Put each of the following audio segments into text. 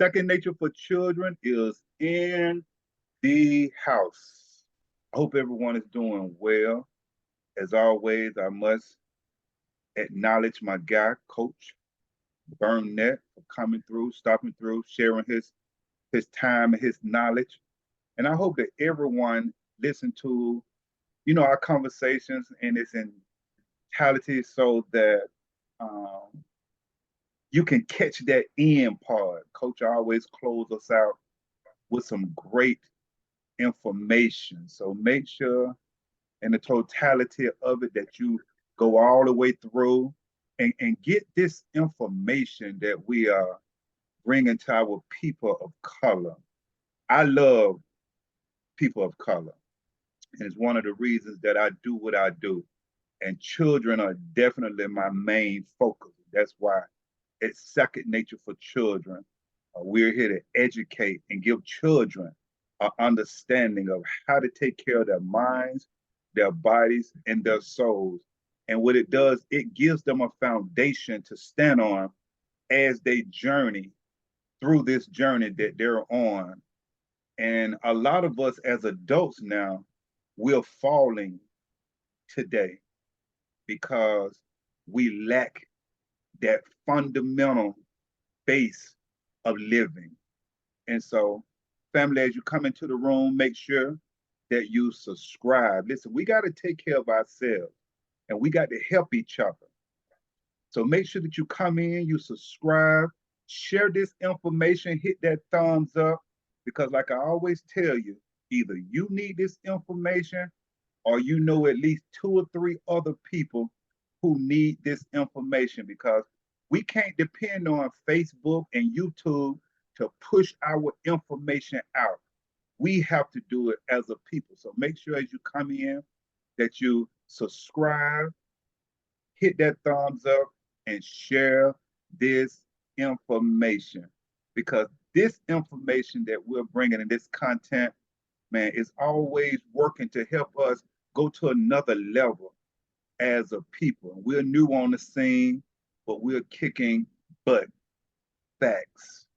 Second nature for children is in the house. I hope everyone is doing well. As always, I must acknowledge my guy, Coach Burnett, for coming through, stopping through, sharing his time and his knowledge. And I hope that everyone listen to, our conversations in its entirety so that um, you can catch that end part. Coach always close us out with some great information. So make sure in the totality of it that you go all the way through and get this information that we are bringing to our people of color. I love people of color, and it's one of the reasons that I do what I do. And children are definitely my main focus. That's why it's second nature for children. We're here to educate and give children an understanding of how to take care of their minds, their bodies, and their souls. And what it does, it gives them a foundation to stand on as they journey through this journey that they're on. And a lot of us as adults now, we're falling today because we lack that fundamental base of living. And so, family, as you come into the room, make sure that you subscribe. Listen, we got to take care of ourselves and we got to help each other. So make sure that you come in, you subscribe, share this information, hit that thumbs up, because like I always tell you, either you need this information or you know at least two or three other people who need this information because we can't depend on Facebook and YouTube to push our information out. We have to do it as a people. So make sure as you come in that you subscribe, hit that thumbs up, and share this information because this information that we're bringing in this content, man, is always working to help us go to another level as a people. We're new on the scene, but we're kicking butt facts.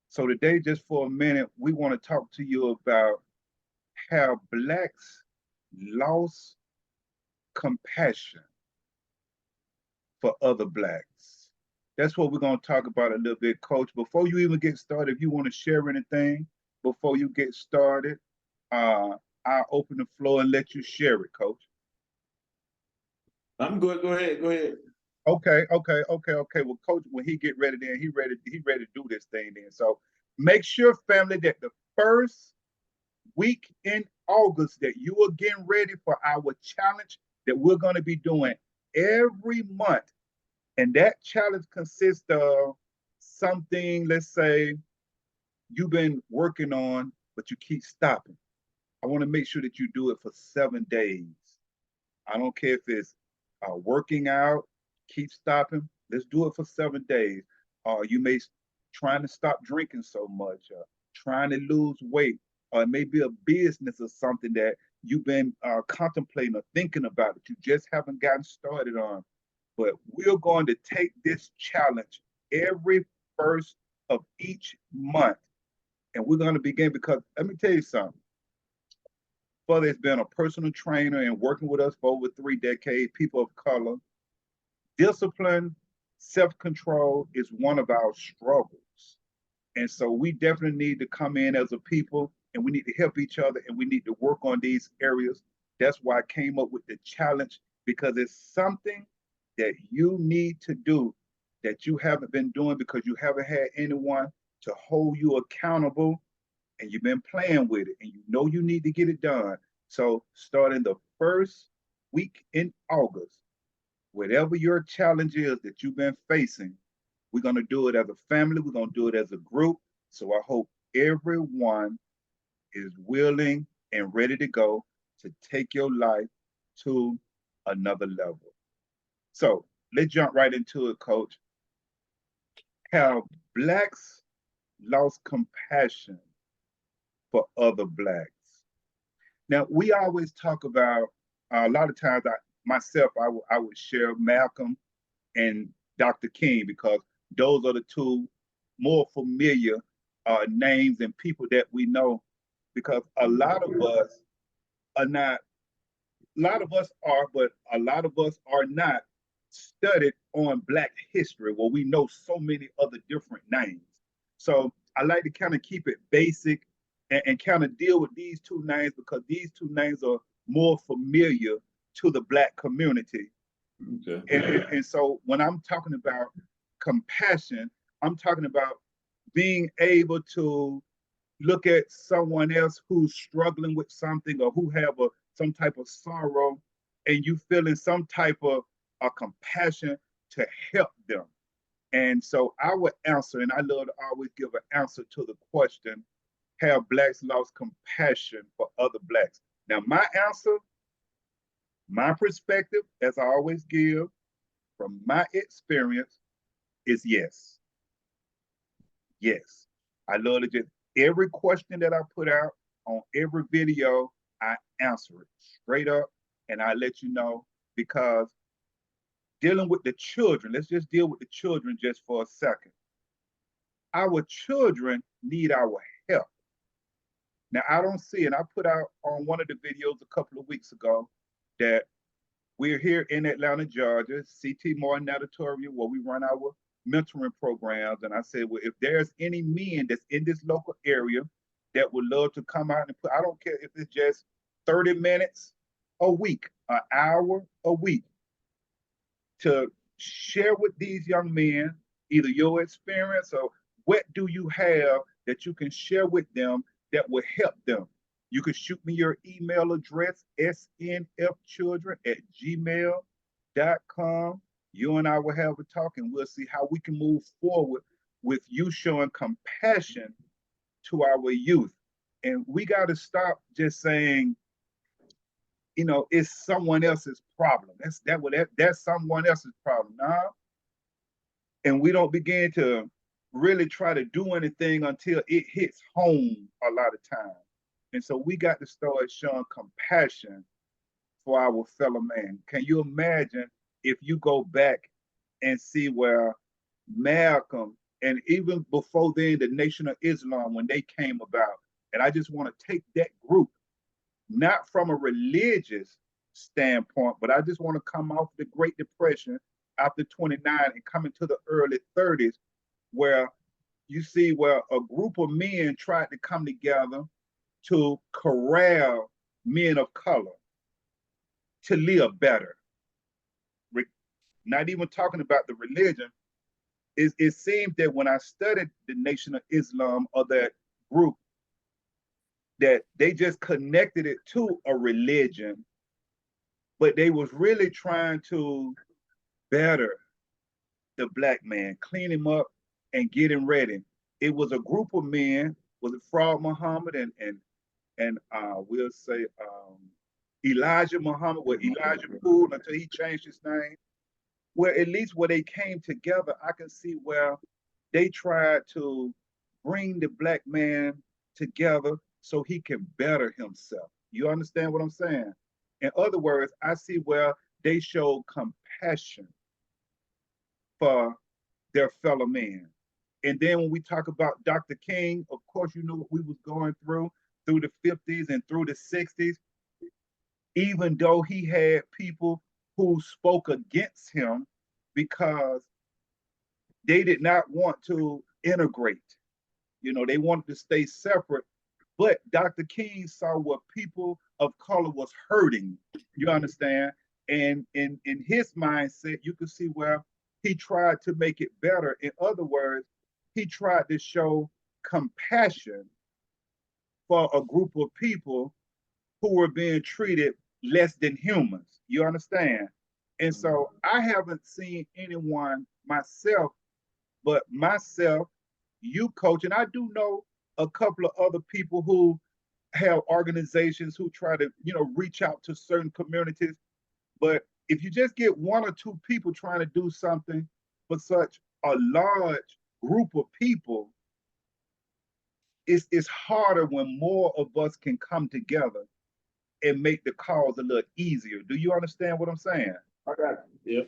So today, just for a minute, we want to talk to you about how Blacks lost compassion for other Blacks. That's what we're going to talk about a little bit, Coach. Before you even get started, if you want to share anything before you get started, uh, I'll open the floor and let you share it, Coach. I'm good. Go ahead. Go ahead. Okay. Well, Coach, when he get ready, then he ready to do this thing. Then, so make sure, family, that the first week in August that you are getting ready for our challenge that we're going to be doing every month. And that challenge consists of something, let's say, you've been working on, but you keep stopping. I want to make sure that you do it for 7 days. I don't care if it's working out, keep stopping. Let's do it for 7 days. You may trying to stop drinking so much, trying to lose weight, or it may be a business or something that you've been contemplating or thinking about that you just haven't gotten started on. But we're going to take this challenge every first of each month. And we're going to begin because let me tell you something. Father has been a personal trainer and working with us for over 3 decades, people of color. Discipline, self-control is one of our struggles. And so we definitely need to come in as a people and we need to help each other and we need to work on these areas. That's why I came up with the challenge because it's something that you need to do that you haven't been doing because you haven't had anyone to hold you accountable and you've been playing with it and you know you need to get it done. So starting the first week in August, whatever your challenge is that you've been facing, we're going to do it as a family. We're going to do it as a group. So I hope everyone is willing and ready to go to take your life to another level. So let's jump right into it, Coach. How Blacks lost compassion for other Blacks. Now, we always talk about, a lot of times, myself, I would share Malcolm and Dr. King because those are the two more familiar names and people that we know, because a lot of us are not, a lot of us are, but a lot of us are not studied on Black history, where we know so many other different names. So I like to kind of keep it basic and kind of deal with these two names, because these two names are more familiar to the Black community. Okay. And so when I'm talking about compassion, I'm talking about being able to look at someone else who's struggling with something, or who have some type of sorrow, and you feeling some type of a compassion to help them. And so I would answer, and I love to always give an answer to the question, have Blacks lost compassion for other Blacks? Now, my answer, my perspective, as I always give from my experience, is yes. Yes. I love to just, every question that I put out on every video, I answer it straight up, and I let you know, because dealing with the children, let's just deal with the children just for a second. Our children need our help. Now, I don't see, and I put out on one of the videos a couple of weeks ago that we're here in Atlanta, Georgia, CT Martin Auditorium, where we run our mentoring programs. And I said, well, if there's any men that's in this local area that would love to come out and put, I don't care if it's just 30 minutes a week, an hour a week, to share with these young men either your experience or what do you have that you can share with them that will help them. You can shoot me your email address, snfchildren@gmail.com. You and I will have a talk, and we'll see how we can move forward with you showing compassion to our youth. And we got to stop just saying, it's someone else's problem. That's someone else's problem. Now, and we don't begin to really try to do anything until it hits home a lot of times. And so we got to start showing compassion for our fellow man. Can you imagine if you go back and see where Malcolm, and even before then, the Nation of Islam, when they came about, and I just want to take that group, not from a religious standpoint, but I just want to come off the Great Depression after 29 and come into the early 30s, where you see where a group of men tried to come together to corral men of color to live better. Not even talking about the religion. It seems that when I studied the Nation of Islam, or that group, that they just connected it to a religion, but they was really trying to better the Black man, clean him up and get him ready. It was a group of men, was it Fraud Muhammad and we'll say Elijah Muhammad, with Elijah Poole until he changed his name, where at least where they came together, I can see where they tried to bring the Black man together so he can better himself. You understand what I'm saying? In other words, I see where they showed compassion for their fellow man. And then when we talk about Dr. King, of course, you know what we was going through the 50s and through the 60s. Even though he had people who spoke against him because they did not want to integrate. They wanted to stay separate. But Dr. King saw what people of color was hurting. You understand? And in his mindset, you can see where he tried to make it better. In other words, he tried to show compassion for a group of people who were being treated less than humans. You understand? And so I haven't seen anyone myself, but myself, you, coach, and I do know a couple of other people who have organizations who try to, reach out to certain communities. But if you just get one or two people trying to do something for such a large group of people, it's harder when more of us can come together and make the cause a little easier. Do you understand what I'm saying? I got you. Yeah.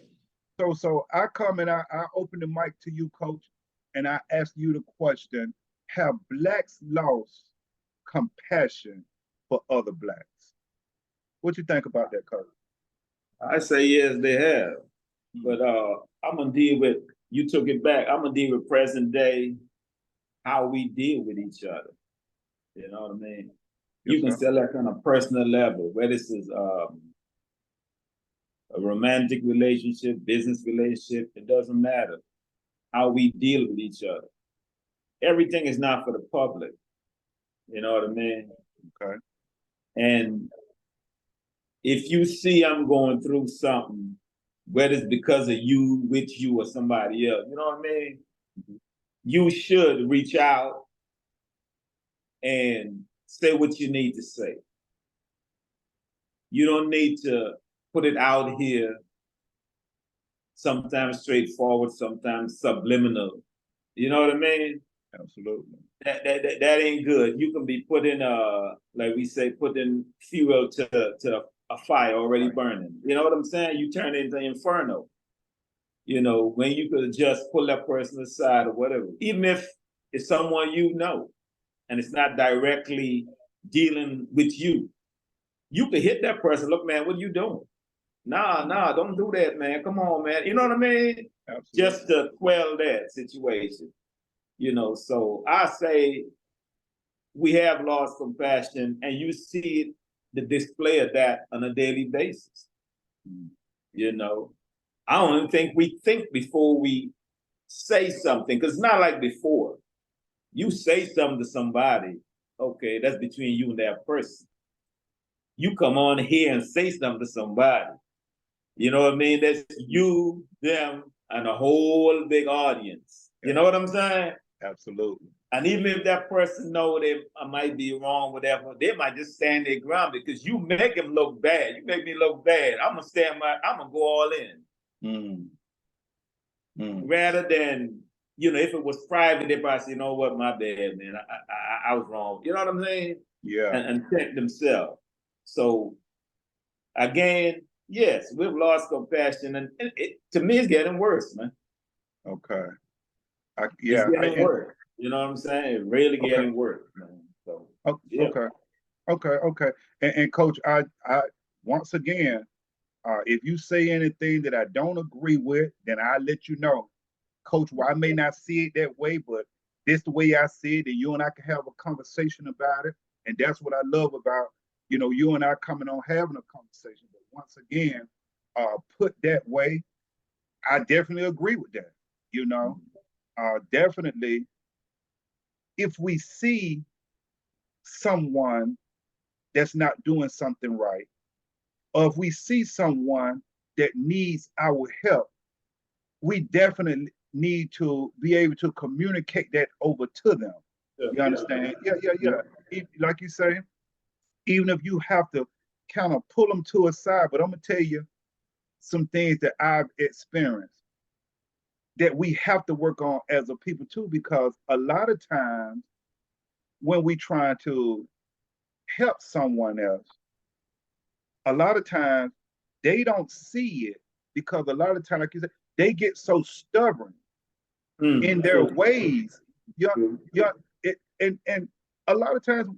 So I come and I open the mic to you, coach, and I ask you the question, have blacks lost compassion for other blacks? What you think about that, Coach? I say yes, they have. But I'm gonna deal with, you took it back. I'm gonna deal with present day, how we deal with each other. You know what I mean? Yes, You can sir. sell that on a personal level, whether this is a romantic relationship, business relationship, it doesn't matter how we deal with each other. Everything is not for the public. You know what I mean? Okay. And if you see I'm going through something, whether it's because of you, with you, or somebody else, you know what I mean? You should reach out and say what you need to say. You don't need to put it out here, sometimes straightforward, sometimes subliminal. You know what I mean? Absolutely. That ain't good. You can be putting like we say, putting fuel to a fire already burning. You know what I'm saying? You turn it into inferno. You know, when you could just pull that person aside or whatever, even if it's someone you know and it's not directly dealing with you, you could hit that person. Look, man, what are you doing? Nah, don't do that, man. Come on, man. You know what I mean? Absolutely. Just to quell that situation. You know, so I say we have lost compassion, and you see the display of that on a daily basis. You know, I don't even think we think before we say something, because it's not like before. You say something to somebody, okay, that's between you and that person. You come on here and say something to somebody. You know what I mean? That's you, them, and a whole big audience. You know what I'm saying? Absolutely. And even if that person know they might be wrong, whatever, they might just stand their ground because you make them look bad. You make me look bad. I'm gonna go all in. Rather than, you know, if it was private, they probably say, you know what, my bad, man. I was wrong. You know what I'm saying? Yeah. And check themselves. So again, yes, we've lost compassion, and to me, it's getting worse, man. Okay. It's getting worse. You know what I'm saying? It's really getting worse, man. So yeah. Okay. And Coach, I once again, if you say anything that I don't agree with, then I'll let you know. Coach, well, I may not see it that way, but this the way I see it, and you and I can have a conversation about it. And that's what I love about, you know, you and I coming on having a conversation. But once again, put that way, I definitely agree with that. You know, definitely, if we see someone that's not doing something right, or if we see someone that needs our help, we definitely need to be able to communicate that over to them. You understand? Yeah. Like you say, even if you have to kind of pull them to a side, but I'm gonna tell you some things that I've experienced that we have to work on as a people too, because a lot of times when we try to help someone else, a lot of times they don't see it because a lot of times, like you said, they get so stubborn in their ways. And a lot of times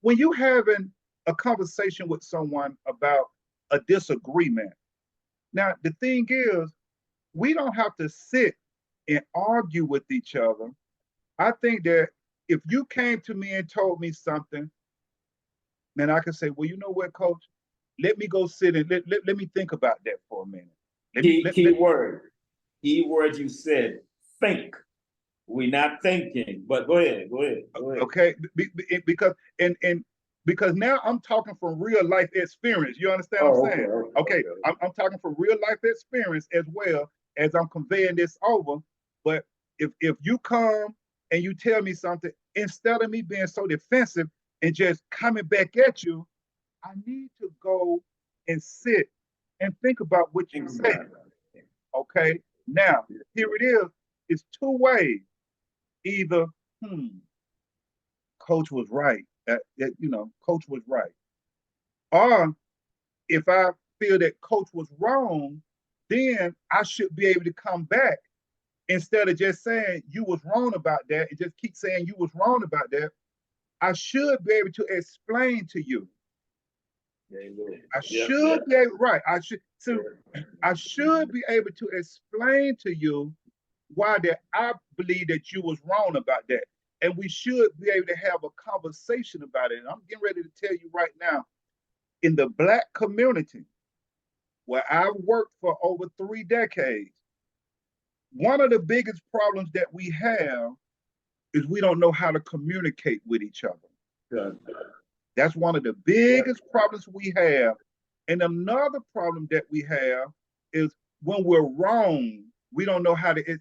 when you having a conversation with someone about a disagreement, now the thing is, we don't have to sit and argue with each other. I think that if you came to me and told me something, then I could say, well, you know what, Coach? Let me go sit and let me think about that for a minute. Key word you said, think. We're not thinking, but go ahead. Okay, because because now I'm talking from real life experience. You understand what I'm saying? Okay. I'm talking from real life experience as well as I'm conveying this over. But if you come and you tell me something, instead of me being so defensive and just coming back at you, I need to go and sit and think about what you said. Okay. Now, here it is. It's two ways. Either, Coach was right. Coach was right. Or if I feel that Coach was wrong, then I should be able to come back instead of just saying you was wrong about that and just keep saying you was wrong about that, I should be able to explain to you. I should be able, right. I should be able to explain to you why that I believe that you was wrong about that. And we should be able to have a conversation about it. And I'm getting ready to tell you right now, in the Black community, where I've worked for over 3 decades, one of the biggest problems that we have is we don't know how to communicate with each other. Good. That's one of the biggest problems we have. And another problem that we have is when we're wrong, we don't know how to, I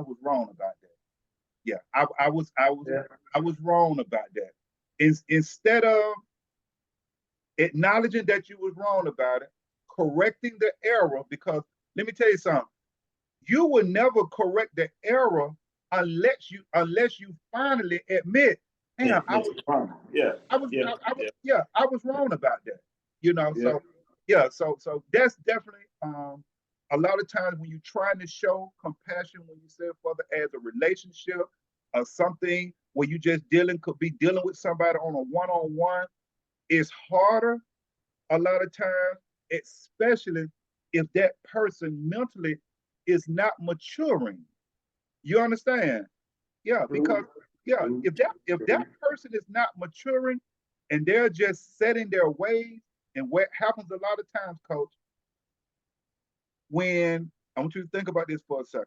was wrong about that. Yeah, I was wrong about that. Instead of acknowledging that you was wrong about it, correcting the error, because let me tell you something, you will never correct the error unless you finally admit, damn, I was wrong about that. So that's definitely a lot of times when you're trying to show compassion, when you say further as a relationship or something where you just could be dealing with somebody on a one-on-one, it's harder a lot of times, especially if that person mentally is not maturing. You understand? Yeah, because if that person is not maturing and they're just setting their ways, and what happens a lot of times, coach, when I want you to think about this for a second.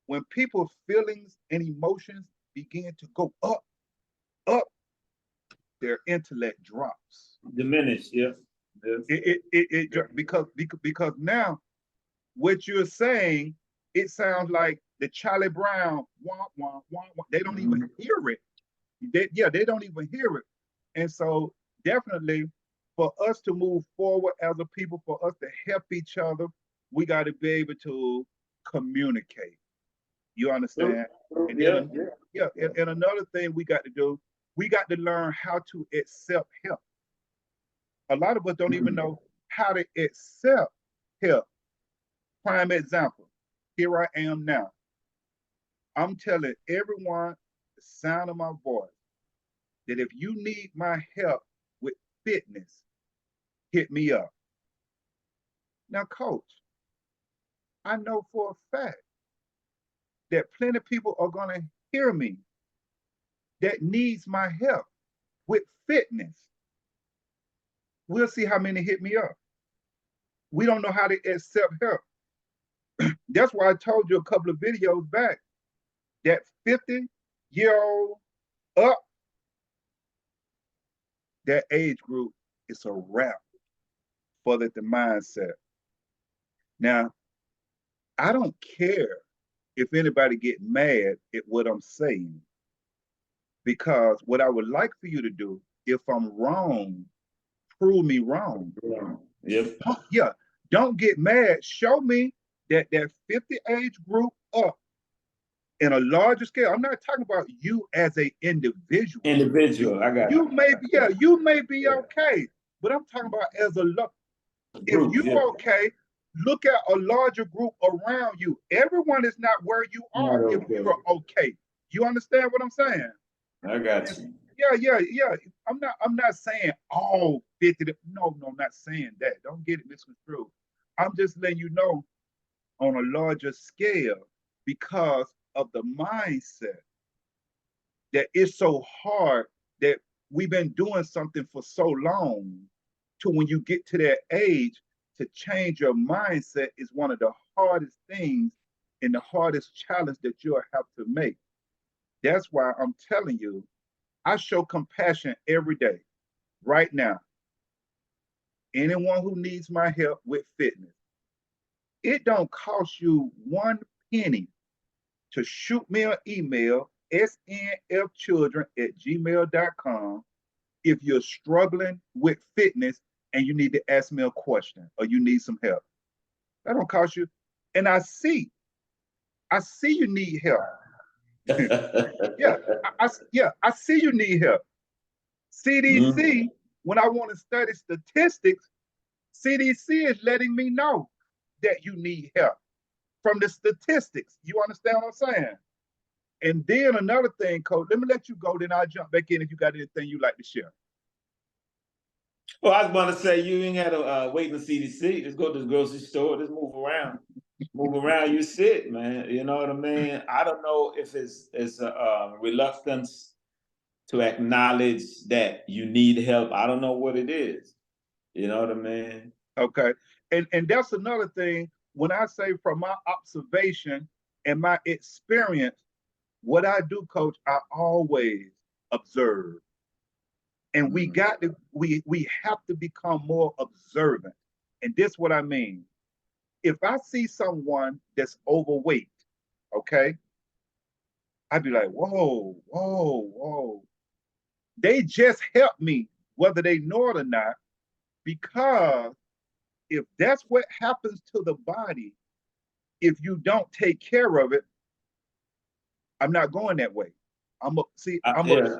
When people's feelings and emotions begin to go up, their intellect drops. Diminish, yeah. Because now what you're saying, it sounds like the Charlie Brown wah, wah, wah, wah. They don't even hear it. They don't even hear it. And so definitely for us to move forward as a people, for us to help each other, we got to be able to communicate. You understand? And then, and another thing we got to do, we got to learn how to accept help. A lot of us don't even know how to accept help. Prime example, here I am now. I'm telling everyone, the sound of my voice, that if you need my help with fitness, hit me up. Now, coach, I know for a fact that plenty of people are going to hear me that needs my help with fitness. We'll see how many hit me up. We don't know how to accept help. That's why I told you a couple of videos back that 50-year-old up, that age group is a wrap for the mindset. Now, I don't care if anybody get mad at what I'm saying, because what I would like for you to do, if I'm wrong, prove me wrong. Yep. Yeah, don't get mad. Show me that 50 age group up in a larger scale. I'm not talking about you as an individual. I got you. You may be okay, but I'm talking about as a lot. If you're okay, look at a larger group around you. Everyone is not where you are if you're okay. You understand what I'm saying? I got you. Yeah. I'm not saying all 50. No, I'm not saying that. Don't get it misconstrued. I'm just letting you know on a larger scale, because of the mindset that it's so hard, that we've been doing something for so long, to when you get to that age, to change your mindset is one of the hardest things and the hardest challenge that you'll have to make. That's why I'm telling you, I show compassion every day. Right now, anyone who needs my help with fitness, it don't cost you 1 penny to shoot me an email, snfchildren@gmail.com, if you're struggling with fitness and you need to ask me a question or you need some help. That don't cost you. And I see you need help. I see you need help. CDC, when I want to study statistics, CDC is letting me know that you need help. from the statistics. You understand what I'm saying? And then another thing, Coach, let me let you go, then I'll jump back in if you got anything you like to share. Well, I was going to say, you ain't got to wait in the CDC. Just go to the grocery store. Just move around. Move around, you sit, man. You know what I mean? I don't know if it's a reluctance to acknowledge that you need help. I don't know what it is. You know what I mean? Okay. And that's another thing. When I say from my observation and my experience, what I do, Coach, I always observe. And we got to we have to become more observant. And this what I mean. If I see someone that's overweight, okay, I'd be like, whoa, whoa, whoa. They just help me, whether they know it or not, because if that's what happens to the body, if you don't take care of it, I'm not going that way. I'm a see, I'm a Yeah.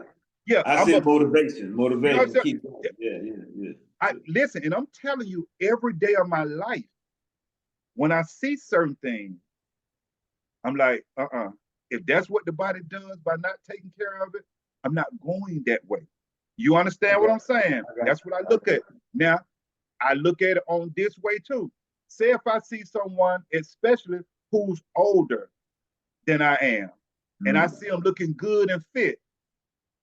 yeah, I I'm see a motivation, you know what I'm motivation. saying? Keep going. Yeah. I listen, and I'm telling you, every day of my life, when I see certain things, I'm like, if that's what the body does by not taking care of it, I'm not going that way. You understand what I'm saying? That's what I look at. Now, I look at it on this way too. Say if I see someone, especially who's older than I am, and I see them looking good and fit,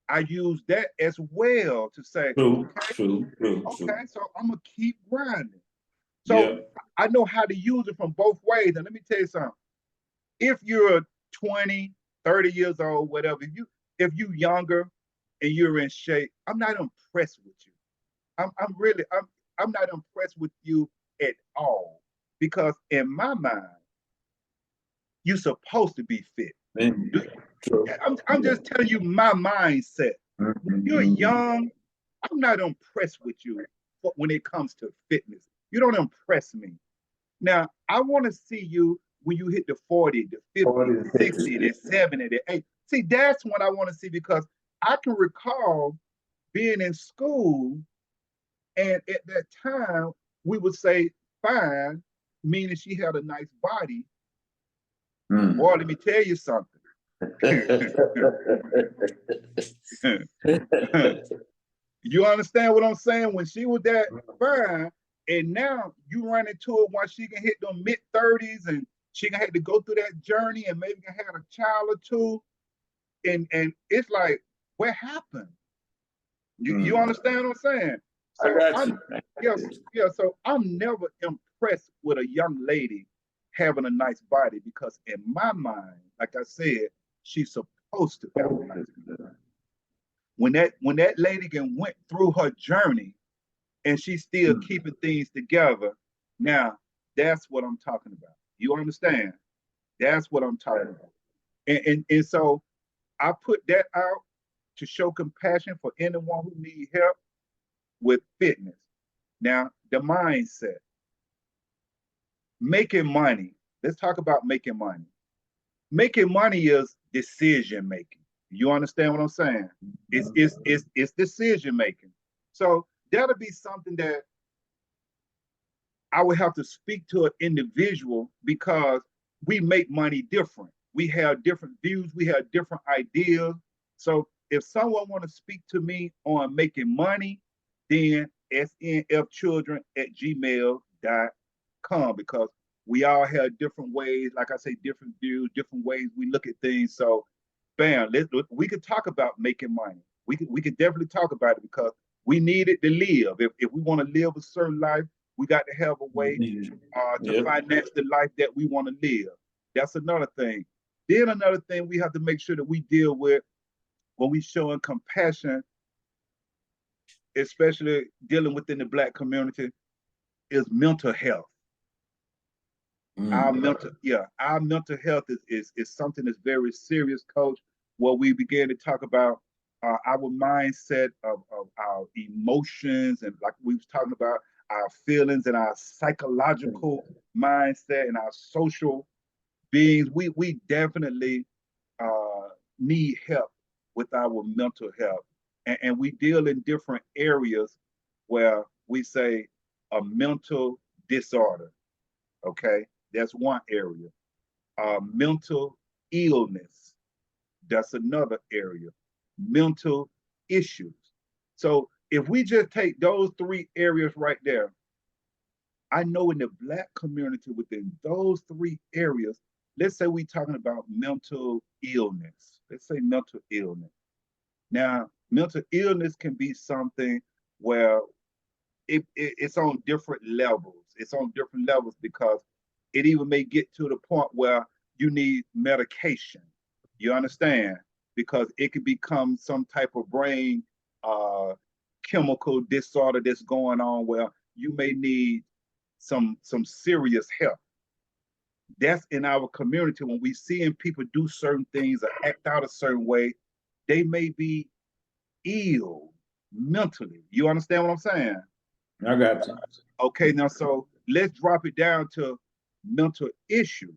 I use that as well to say, True. okay, so I'm gonna keep grinding. So Yeah. I know how to use it from both ways. And let me tell you something. If you're 20, 30 years old, whatever, if you younger and you're in shape, I'm not impressed with you. I'm not impressed with you at all. Because in my mind, you're supposed to be fit. True. I'm just telling you my mindset. When you're young, I'm not impressed with you when it comes to fitness. You don't impress me. Now, I want to see you when you hit the 40, the 50, the 60, the 70, the 80. See, that's what I want to see because I can recall being in school, and at that time, we would say fine, meaning she had a nice body. Boy, let me tell you something. You understand what I'm saying? When she was that fine, and now you run into it once she can hit them mid-30s and she can have to go through that journey and maybe can have a child or two. And it's like, what happened? You understand what I'm saying? I So got I'm you. so I'm never impressed with a young lady having a nice body because in my mind, like I said, she's supposed to have a nice body. When that lady can went through her journey and she's still keeping things together, now that's what I'm talking about. You understand? That's what I'm talking about. And so I put that out to show compassion for anyone who needs help with fitness. Now, the mindset, making money. Let's talk about making money. Making money is decision making. You understand what I'm saying? It's decision making. So that'll be something that I would have to speak to an individual because we make money different. We have different views, we have different ideas. So if someone want to speak to me on making money, then snfchildren@gmail.com because we all have different ways, like I say, different views, different ways we look at things. So bam, we could talk about making money. We could definitely talk about it because we need it to live. If we want to live a certain life, we got to have a way to finance the life that we want to live. That's another thing. Then another thing we have to make sure that we deal with when we showing compassion, especially dealing within the Black community, is mental health. Our mental health is something that's very serious, Coach. Where we began to talk about our mindset of our emotions and like we was talking about our feelings and our psychological mindset and our social beings. We definitely need help with our mental health, and we deal in different areas where we say a mental disorder. Okay, that's one area. Mental illness, that's another area. Mental issues. So if we just take those three areas right there, I know in the Black community within those three areas, let's say we're talking about mental illness. Let's say mental illness. Now, mental illness can be something where it's on different levels. It's on different levels because it even may get to the point where you need medication. You understand? Because it could become some type of brain uh, chemical disorder that's going on where you may need some serious help. That's in our community when we seeing people do certain things or act out a certain way, they may be ill mentally. You understand what I'm saying? I got you. Okay, now so let's drop it down to mental issues.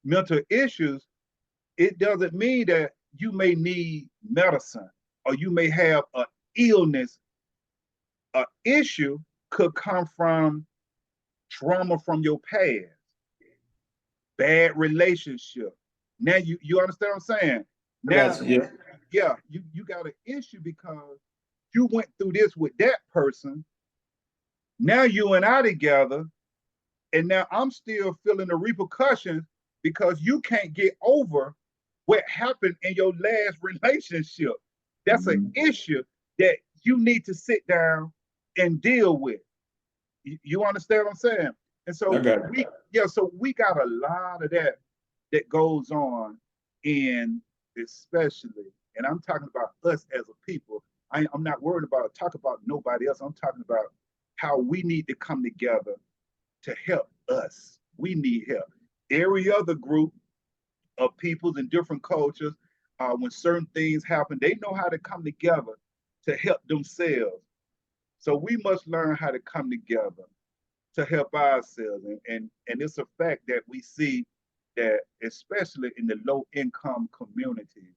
Mental issues, it doesn't mean that you may need medicine or you may have an illness. An issue could come from trauma from your past, bad relationship. Now you understand what I'm saying? I Now, got you. Yeah. yeah, you got an issue because you went through this with that person. Now you and I together, and now I'm still feeling the repercussions because you can't get over what happened in your last relationship. That's an issue that you need to sit down and deal with. You understand what I'm saying? And I so got you. so we got a lot of that that goes on in especially, and I'm talking about us as a people. I'm not worried about talk about nobody else. I'm talking about how we need to come together to help us. We need help. Every other group of peoples in different cultures, when certain things happen, they know how to come together to help themselves. So we must learn how to come together to help ourselves. And it's a fact that we see that, especially in the low income communities,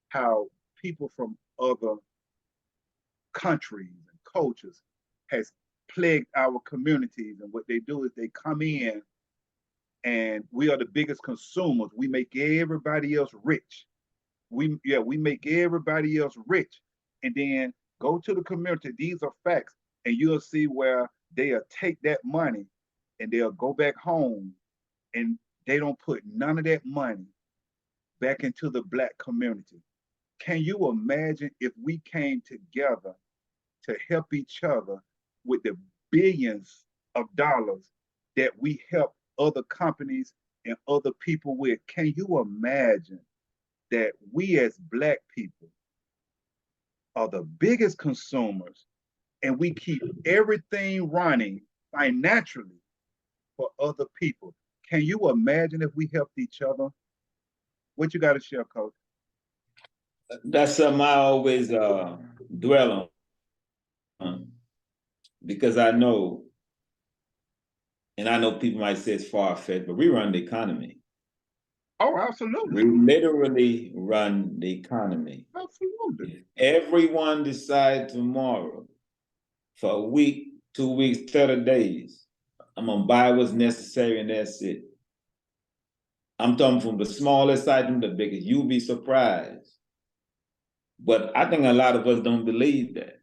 how people from other countries and cultures has plagued our communities. And what they do is they come in and we are the biggest consumers. We make everybody else rich. We make everybody else rich. And then go to the community. These are facts. And you'll see where they'll take that money and they'll go back home and they don't put none of that money back into the Black community. Can you imagine if we came together to help each other with the billions of dollars that we help other companies and other people with? Can you imagine that we as Black people are the biggest consumers and we keep everything running financially for other people? Can you imagine if we helped each other? What you got to share, Coach? That's something I always dwell on because I know, and I know people might say it's far-fetched, but we run the economy. Oh, absolutely. We literally run the economy. Absolutely. If everyone decide tomorrow for a week, 2 weeks, 30 days, I'm gonna buy what's necessary and that's it. I'm talking from the smallest item to the biggest. You'll be surprised. But I think a lot of us don't believe that.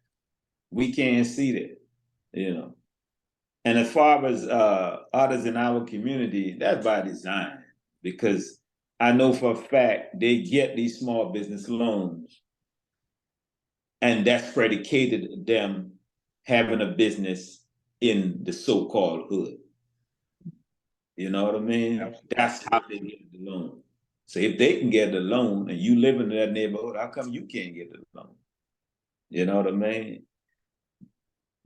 We can't see that, you know. And as far as others in our community, that's by design because I know for a fact they get these small business loans and that's predicated them having a business in the so-called hood. You know what I mean? Absolutely. That's how they get the loan. So if they can get the loan and you live in that neighborhood, how come you can't get the loan? You know what I mean?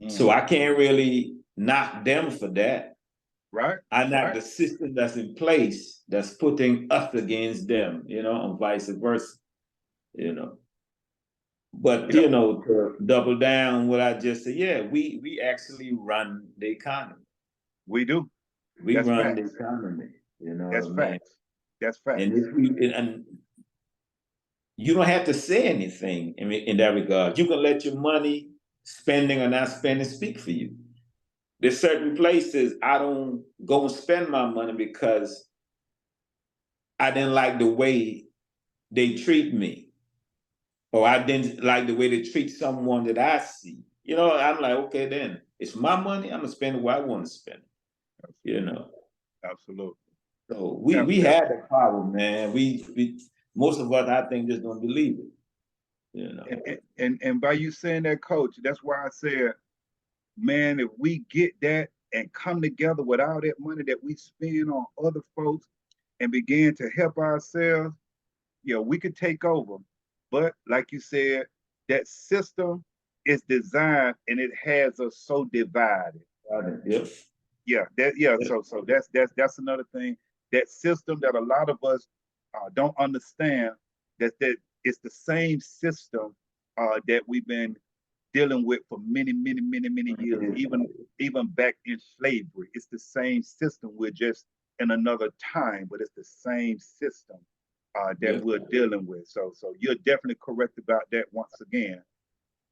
So I can't really knock them for that. Right. I knock Right. the system that's in place that's putting us against them, you know, and vice versa, you know. But Yep. you know, to double down what I just said, yeah, we actually run the economy. We do. We That's run the facts. economy, you know what That's I mean? facts. That's facts. And if we and you don't have to say anything in that regard. You can let your money spending or not spending speak for you. There's certain places I don't go and spend my money because I didn't like the way they treat me, or I didn't like the way they treat someone that I see. I'm like, okay, then it's my money. I'm gonna spend it where I want to spend it. Absolutely. So we had a problem, man. We most of us, I think, just don't believe it. And by you saying that, Coach, that's why I said, man, if we get that and come together with all that money that we spend on other folks and begin to help ourselves, we could take over. But like you said, that system is designed and it has us so divided. Yep. So that's another thing. That system that a lot of us don't understand, that it's the same system that we've been dealing with for many, many, many, many years, even back in slavery. It's the same system. We're just in another time, but it's the same system that we're dealing with. So you're definitely correct about that once again.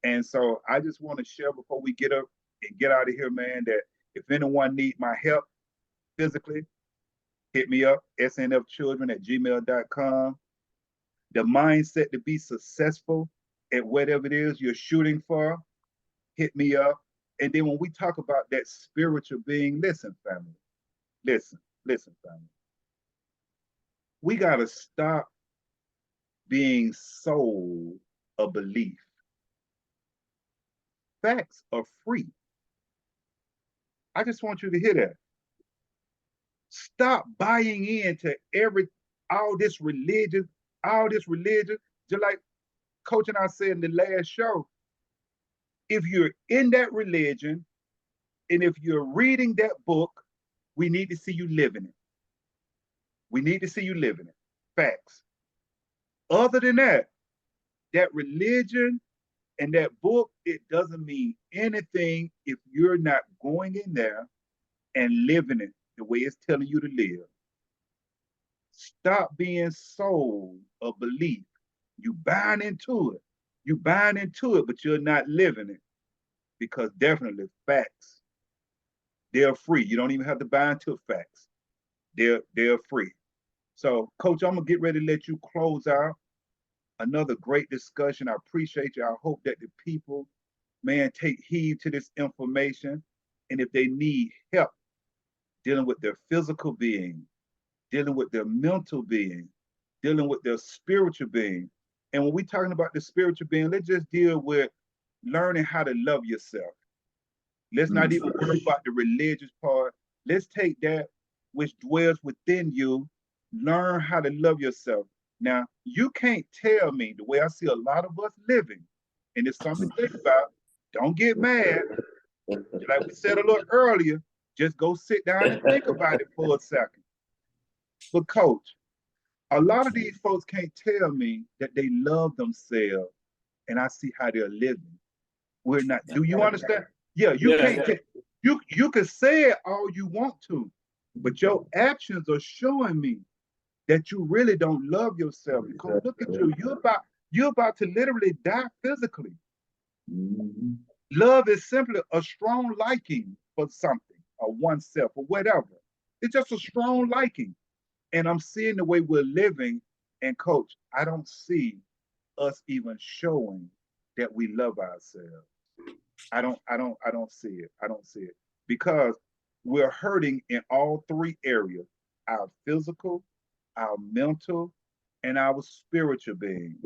And so I just want to share before we get up and get out of here, man, that if anyone need my help physically, hit me up, snfchildren@gmail.com. The mindset to be successful at whatever it is you're shooting for, hit me up. And then when we talk about that spiritual being, listen, family, listen, family. We got to stop being sold a belief. Facts are free. I just want you to hear that. Stop buying into all this religion, just like Coach and I said in the last show. If you're in that religion and if you're reading that book, we need to see you living it. We need to see you living it. Facts. Other than that, that religion and that book, it doesn't mean anything if you're not going in there and living it the way it's telling you to live. Stop being sold a belief. You buying into it. You buying into it, but you're not living it. Because definitely facts, they're free. You don't even have to buy into facts. They're free. So, Coach, I'm gonna get ready to let you close out. Another great discussion. I appreciate you. I hope that the people, man, take heed to this information. And if they need help dealing with their physical being, dealing with their mental being, dealing with their spiritual being. And when we're talking about the spiritual being, let's just deal with learning how to love yourself. Let's not even worry about the religious part. Let's take that which dwells within you, learn how to love yourself. Now, you can't tell me the way I see a lot of us living, and it's something to think about. Don't get mad. Like we said a little earlier, just go sit down and think about it for a second. But, Coach, a lot of these folks can't tell me that they love themselves, and I see how they're living. We're not. Do you understand? Yeah, you can't. You can say it all you want to, but your actions are showing me that you really don't love yourself. Because look at you. You're about to literally die physically. Love is simply a strong liking for something or oneself or whatever. It's just a strong liking. And I'm seeing the way we're living. And Coach, I don't see us even showing that we love ourselves. I don't see it. I don't see it. Because we're hurting in all three areas: our physical, our mental, and our spiritual being.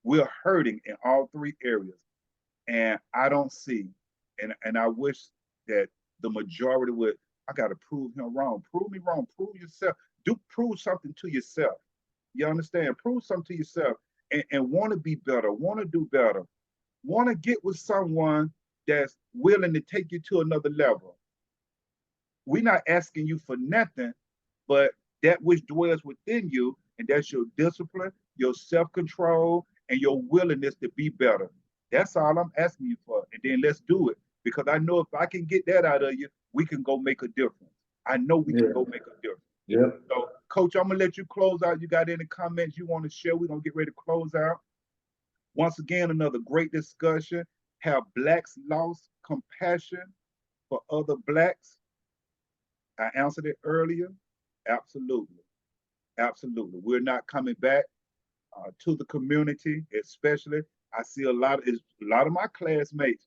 We're hurting in all three areas. And I don't see, and I wish that the majority would, I gotta prove him wrong. Prove me wrong. Prove yourself. Prove something to yourself. You understand? Prove something to yourself and want to be better, want to do better, want to get with someone that's willing to take you to another level. We're not asking you for nothing, but that which dwells within you, and that's your discipline, your self-control, and your willingness to be better. That's all I'm asking you for. And then let's do it. Because I know if I can get that out of you, we can go make a difference. I know we can go make a difference. So, Coach, I'm gonna let you close out. You got any comments you want to share? We're gonna get ready to close out. Once again, another great discussion. Have blacks lost compassion for other blacks? I answered it earlier. Absolutely. Absolutely. We're not coming back to the community, especially. I see a lot of my classmates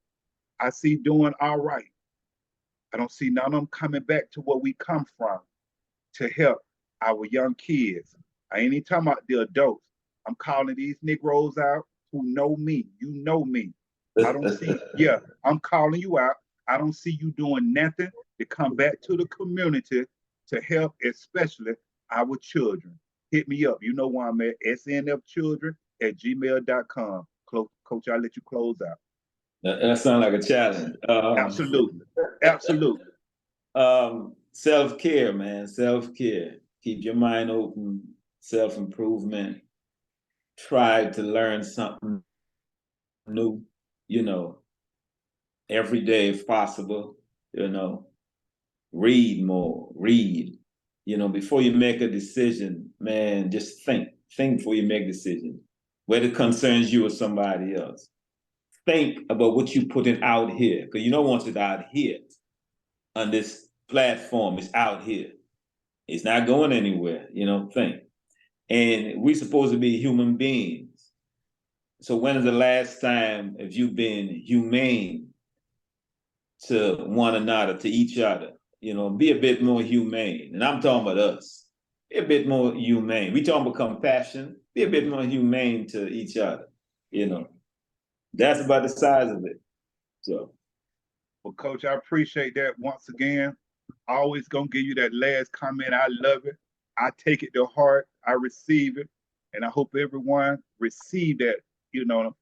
I see doing all right. I don't see none of them coming back to where we come from to help our young kids. I ain't even talking about the adults. I'm calling these Negroes out who know me. You know me. I don't see, yeah, I'm calling you out. I don't see you doing nothing to come back to the community to help, especially our children. Hit me up. You know where I'm at, snfchildren at gmail.com. Coach, I'll let you close out. That sounds like a challenge. Absolutely. Absolutely. Self-care, man, self-care. Keep your mind open, self-improvement. Try to learn something new, you know, every day if possible, you know. Read more, read. You know, before you make a decision, man, just think. Think before you make a decision, whether it concerns you or somebody else. Think about what you're putting out here, because you don't want it out here on this platform. It's out here. It's not going anywhere, you know, think. And we're supposed to be human beings. So when is the last time have you been humane to one another, to each other? You know, be a bit more humane. And I'm talking about us. Be a bit more humane. We talking about compassion. Be a bit more humane to each other. You know, that's about the size of it. So, well, Coach, I appreciate that once again. Always gonna give you that last comment. I love it. I take it to heart. I receive it, and I hope everyone receive that. You know,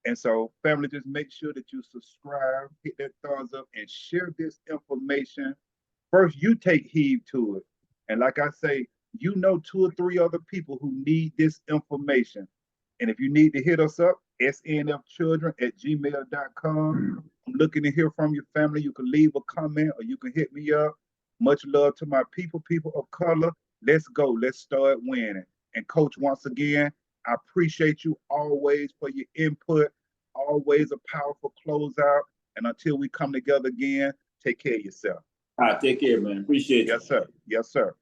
and so family, just make sure that you subscribe, hit that thumbs up, and share this information. First, you take heed to it, and like I say, you know 2 or 3 other people who need this information. And if you need to hit us up, snfchildren at gmail.com. I'm looking to hear from your family. You can leave a comment or you can hit me up. Much love to my people of color. Let's go. Let's start winning. And coach, once again, I appreciate you always for your input. Always a powerful closeout. And until we come together again, take care of yourself. all right, take care, man. Appreciate you. Yes, sir. Yes, sir.